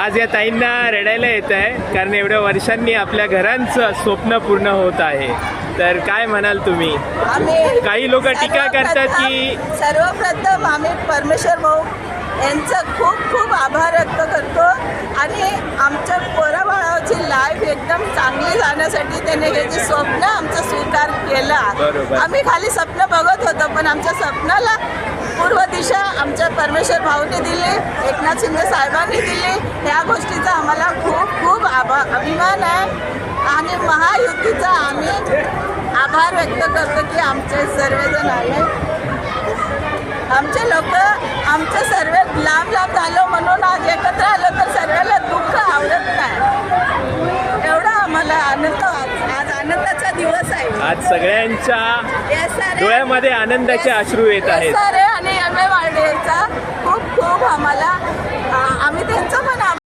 आज या ताईंना रडायला येत आहे कारण एवढ्या वर्षांनी आपल्या घरांचं स्वप्न पूर्ण होत आहे. तर काय म्हणाल तुम्ही? काही लोक टीका करतात की सर्वप्रथम आम्ही परमेश्वर भाऊ यांचं खूप खूप आभार व्यक्त करतो आणि आमच्या पोराबाळाची लाईफ एकदम चांगली जाण्यासाठी त्याने हे जे स्वप्न आमचं स्वीकार केला. आम्ही खाली स्वप्न बघत होतो पण आमच्या स्वप्नाला पूर्व दिशा आमच्या परमेश्वर भाऊने दिली, एकनाथ शिंदे साहेबांनी दिली. ह्या गोष्टीचा आम्हाला खूप खूप अभिमान आहे आणि महायुतीचा आम्ही आभार व्यक्त करतो की आमचे सर्वजण आले. आमचे लोक आमचे सर्व लांब लांब झालो म्हणून आज एकत्र आलो तर सर्वांना दुःख आवडत नाही. एवढा आम्हाला आनंद, आज आनंदाचा दिवस आहे. आज सगळ्यांच्या डोळ्यामध्ये आनंदाचे अश्रू येत आहेत. आणि एम.ए. वाडेचा खूप खूप आम्हाला